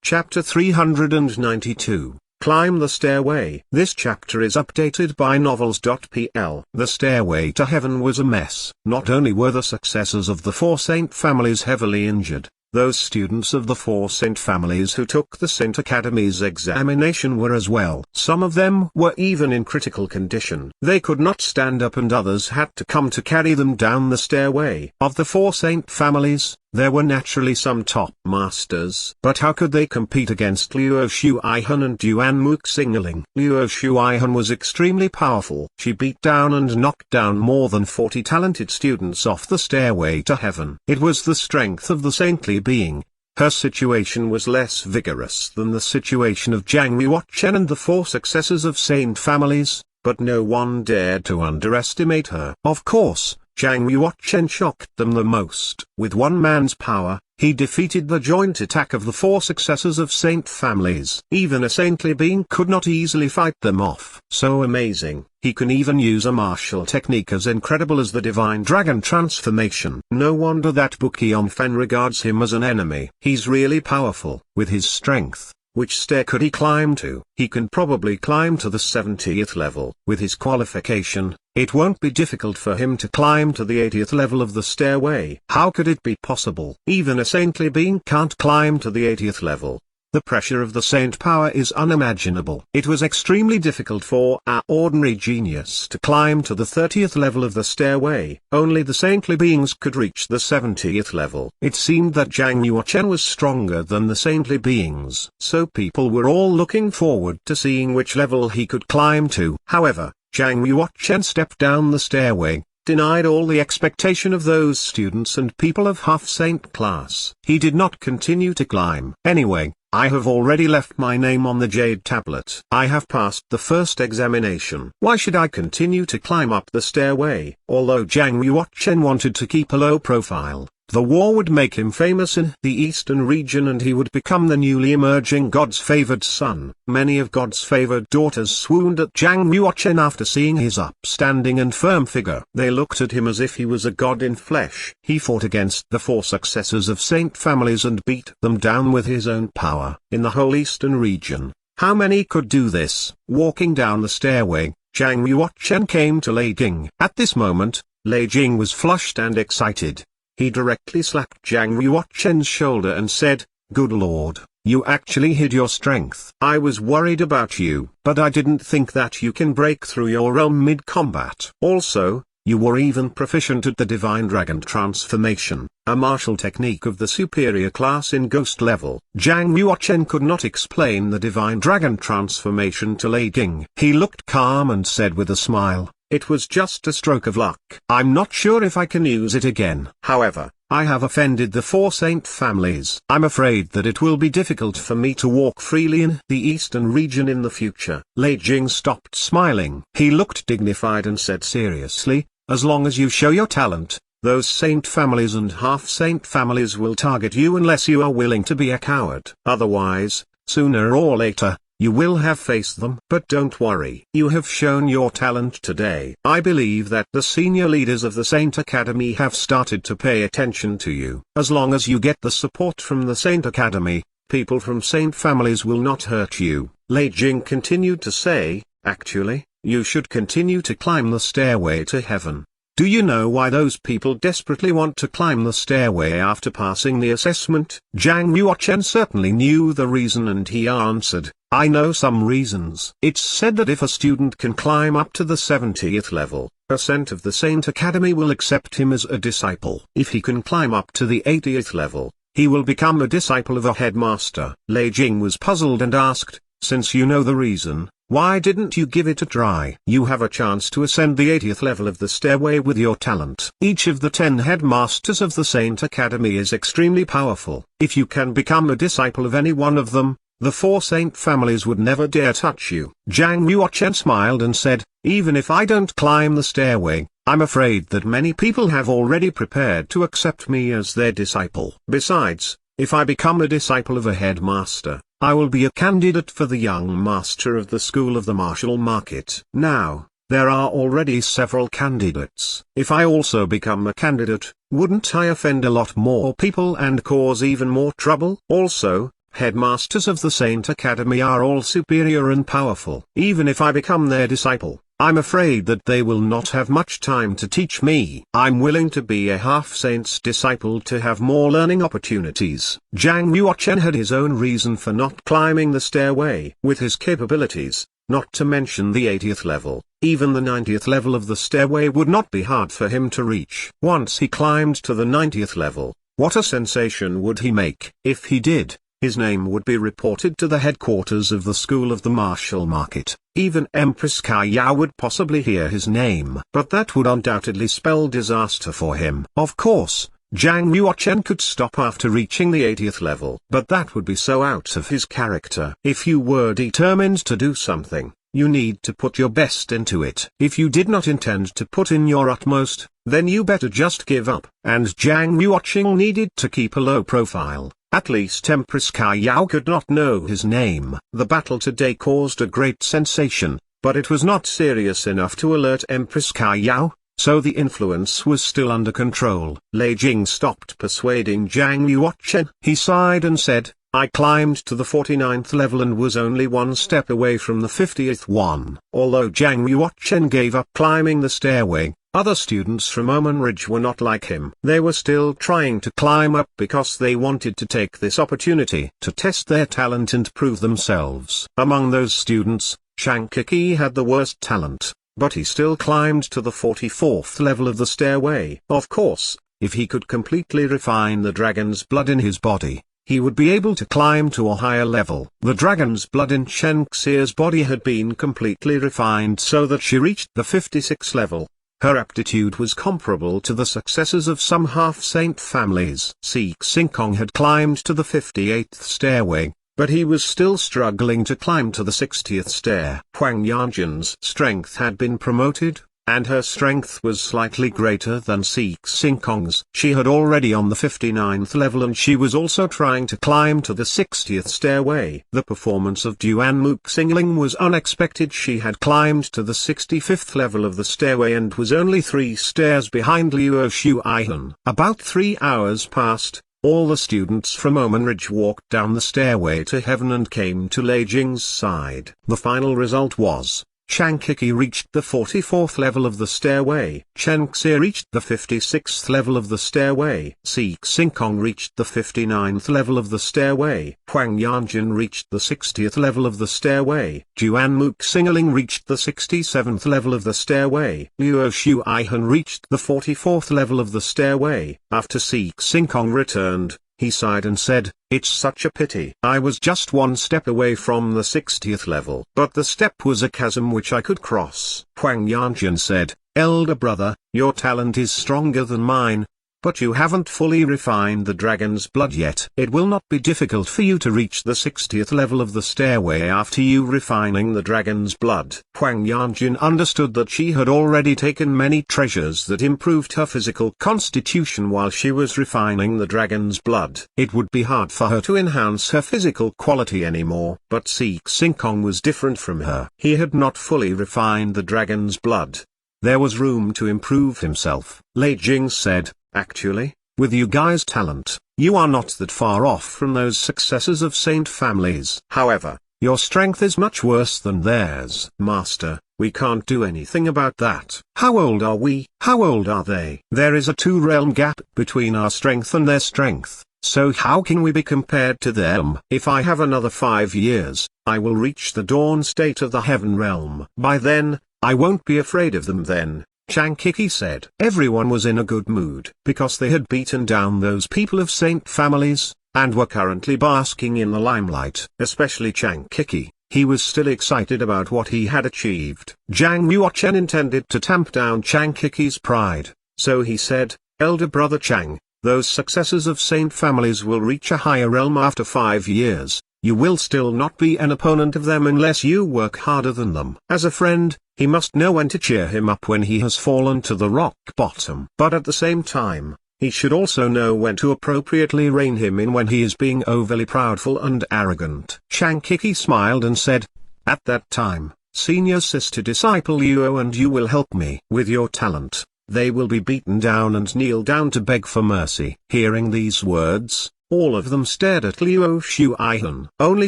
Chapter 392, Climb the Stairway. This chapter is updated by novels.pl. The stairway to heaven was a mess. Not only were the successors of the four saint families heavily injured, those students of the four saint families who took the Saint Academy's examination were as well. Some of them were even in critical condition. They could not stand up and others had to come to carry them down the stairway. Of the four saint families, there were naturally some top masters. But how could they compete against Luo Shuihan and Yuan Muxingling? Luo Shuihan was extremely powerful. She beat down and knocked down more than 40 talented students off the stairway to heaven. It was the strength of the saintly being. Her situation was less vigorous than the situation of Zhang Yuochen and the four successors of saint families, but no one dared to underestimate her. Of course, Zhang Yuochen shocked them the most. With one man's power, he defeated the joint attack of the four successors of saint families. Even a saintly being could not easily fight them off. So amazing, he can even use a martial technique as incredible as the divine dragon transformation. No wonder that Bukion Fen regards him as an enemy. He's really powerful. With his strength, which stair could he climb to? He can probably climb to the 70th level. With his qualification, it won't be difficult for him to climb to the 80th level of the stairway. How could it be possible? Even a saintly being can't climb to the 80th level. The pressure of the saint power is unimaginable. It was extremely difficult for our ordinary genius to climb to the 30th level of the stairway. Only the saintly beings could reach the 70th level. It seemed that Zhang Yuochen was stronger than the saintly beings. So people were all looking forward to seeing which level he could climb to. However, Zhang Yuochen stepped down the stairway, denied all the expectation of those students and people of half-saint class. He did not continue to climb. Anyway, I have already left my name on the jade tablet. I have passed the first examination. Why should I continue to climb up the stairway? Although Zhang Yuochen wanted to keep a low profile, the war would make him famous in the eastern region and he would become the newly emerging God's favored son. Many of God's favored daughters swooned at Zhang Yuochen after seeing his upstanding and firm figure. They looked at him as if he was a god in flesh. He fought against the four successors of saint families and beat them down with his own power. In the whole eastern region, how many could do this? Walking down the stairway, Zhang Yuochen came to Lei Jing. At this moment, Lei Jing was flushed and excited. He directly slapped Zhang Yuochen's shoulder and said, "Good lord, you actually hid your strength. I was worried about you, but I didn't think that you can break through your realm mid-combat. Also, you were even proficient at the divine dragon transformation, a martial technique of the superior class in ghost level." Zhang Yuochen could not explain the divine dragon transformation to Lei Jing. He looked calm and said with a smile, "It was just a stroke of luck. I'm not sure if I can use it again. However, I have offended the four saint families. I'm afraid that it will be difficult for me to walk freely in the eastern region in the future." Lei Jing stopped smiling. He looked dignified and said seriously, "As long as you show your talent, those saint families and half-saint families will target you unless you are willing to be a coward. Otherwise, sooner or later, you will have faced them. But don't worry. You have shown your talent today. I believe that the senior leaders of the Saint Academy have started to pay attention to you. As long as you get the support from the Saint Academy, people from saint families will not hurt you." Lei Jing continued to say, "Actually, you should continue to climb the stairway to heaven. Do you know why those people desperately want to climb the stairway after passing the assessment?" Zhang Yuochen certainly knew the reason and he answered, "I know some reasons. It's said that if a student can climb up to the 70th level, a saint of the Saint Academy will accept him as a disciple. If he can climb up to the 80th level, he will become a disciple of a headmaster." Lei Jing was puzzled and asked, "Since you know the reason, why didn't you give it a try? You have a chance to ascend the 80th level of the stairway with your talent. Each of the 10 headmasters of the Saint Academy is extremely powerful. If you can become a disciple of any one of them, the four saint families would never dare touch you." Zhang Yuochen smiled and said, "Even if I don't climb the stairway, I'm afraid that many people have already prepared to accept me as their disciple. Besides, if I become a disciple of a headmaster, I will be a candidate for the young master of the school of the martial market. Now, there are already several candidates. If I also become a candidate, wouldn't I offend a lot more people and cause even more trouble? Also, headmasters of the Saint Academy are all superior and powerful. Even if I become their disciple, I'm afraid that they will not have much time to teach me. I'm willing to be a half-saint's disciple to have more learning opportunities. Zhang Yuochen had his own reason for not climbing the stairway. With his capabilities, not to mention the 80th level, even the 90th level of the stairway would not be hard for him to reach. Once he climbed to the 90th level, what a sensation would he make? If he did, his name would be reported to the headquarters of the School of the Martial Market. Even Empress Kaya would possibly hear his name. But that would undoubtedly spell disaster for him. Of course, Zhang Yuochen could stop after reaching the 80th level. But that would be so out of his character. If you were determined to do something, you need to put your best into it. If you did not intend to put in your utmost, then you better just give up. And Zhang Yuochen needed to keep a low profile. At least Empress Kayao could not know his name. The battle today caused a great sensation, but it was not serious enough to alert Empress Kayao, so the influence was still under control. Lei Jing stopped persuading Zhang Yuochen. He sighed and said, I climbed to the 49th level and was only one step away from the 50th one. Although Zhang Yuochen gave up climbing the stairway, other students from Omen Ridge were not like him. They were still trying to climb up because they wanted to take this opportunity to test their talent and prove themselves. Among those students, Shankiki had the worst talent, but he still climbed to the 44th level of the stairway. Of course, if he could completely refine the dragon's blood in his body, he would be able to climb to a higher level. The dragon's blood in Chen Xia's body had been completely refined so that she reached the 56th level. Her aptitude was comparable to the successes of some half-saint families. Si Xinkong had climbed to the 58th stairway, but he was still struggling to climb to the 60th stair. Huang Yanjin's strength had been promoted, and her strength was slightly greater than Si Xinkong's. She had already on the 59th level and she was also trying to climb to the 60th stairway. The performance of Duan Muxingling was unexpected. She had climbed to the 65th level of the stairway and was only 3 stairs behind Luo Shuaihan. About 3 hours passed. All the students from Omen Ridge walked down the stairway to heaven and came to Lei Jing's side. The final result was, Shankiki reached the 44th level of the stairway. Chen Xia reached the 56th level of the stairway. Si Xinkong reached the 59th level of the stairway. Huang Yanjin reached the 60th level of the stairway. Duan Muxingling reached the 67th level of the stairway. Luo Shuaihan reached the 44th level of the stairway. After Si Xinkong returned, he sighed and said, It's such a pity. I was just one step away from the 60th level. But the step was a chasm which I could cross. Huang Yanjin said, Elder brother, your talent is stronger than mine, but you haven't fully refined the dragon's blood yet. It will not be difficult for you to reach the 60th level of the stairway after you refining the dragon's blood. Huang Yanjin understood that she had already taken many treasures that improved her physical constitution while she was refining the dragon's blood. It would be hard for her to enhance her physical quality anymore. But Si Xinkong was different from her. He had not fully refined the dragon's blood. There was room to improve himself. Lei Jing said, Actually, with you guys' talent, you are not that far off from those successors of saint families. However, your strength is much worse than theirs. Master, we can't do anything about that. How old are we? How old are they? There is a 2-realm gap between our strength and their strength, so how can we be compared to them? If I have another 5 years, I will reach the dawn state of the heaven realm. By then, I won't be afraid of them then. Shankiki said. Everyone was in a good mood because they had beaten down those people of saint families, and were currently basking in the limelight. Especially Shankiki, he was still excited about what he had achieved. Zhang Yuochen intended to tamp down Shankiki's pride, so he said, Elder brother Chang, those successors of saint families will reach a higher realm after 5 years. You will still not be an opponent of them unless you work harder than them. As a friend, he must know when to cheer him up when he has fallen to the rock bottom. But at the same time, he should also know when to appropriately rein him in when he is being overly proudful and arrogant. Shankiki smiled and said, At that time, senior sister disciple Yuo and you will help me. With your talent, they will be beaten down and kneel down to beg for mercy. Hearing these words, All of them stared at Luo Shuaihan. Only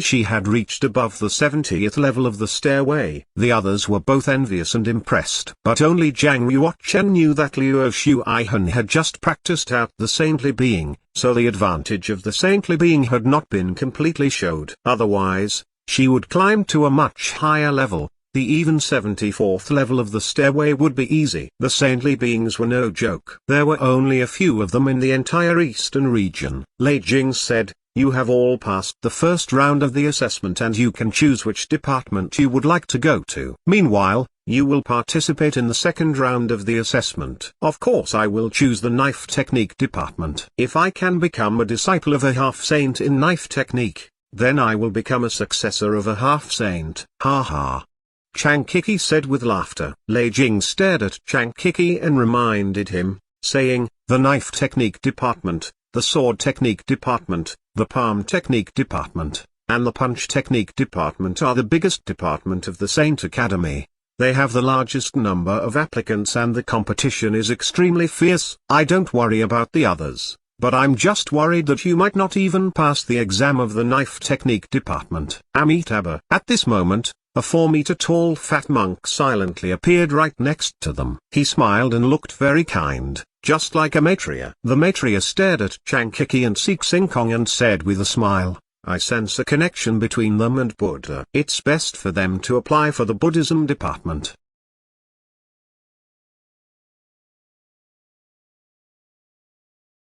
she had reached above the 70th level of the stairway. The others were both envious and impressed. But only Zhang Yuochen knew that Luo Shuaihan had just practiced out the saintly being, so the advantage of the saintly being had not been completely showed. Otherwise, she would climb to a much higher level. The even 74th level of the stairway would be easy. The saintly beings were no joke. There were only a few of them in the entire eastern region. Lei Jing said, "You have all passed the first round of the assessment and you can choose which department you would like to go to. Meanwhile, you will participate in the second round of the assessment. Of course I will choose the knife technique department. If I can become a disciple of a half-saint in knife technique, then I will become a successor of a half-saint. Ha ha." Chang Kiki said with laughter. Lei Jing stared at Chang Kiki and reminded him, saying, "The knife technique department, the sword technique department, the palm technique department, and the punch technique department are the biggest department of the Saint Academy. They have the largest number of applicants and the competition is extremely fierce. I don't worry about the others, but I'm just worried that you might not even pass the exam of the knife technique department." Amitabha. At this moment, a 4-meter-tall fat monk silently appeared right next to them. He smiled and looked very kind, just like a maitreya. The maitreya stared at Chang Kiki and Singkong and said with a smile, "I sense a connection between them and Buddha. It's best for them to apply for the Buddhism department."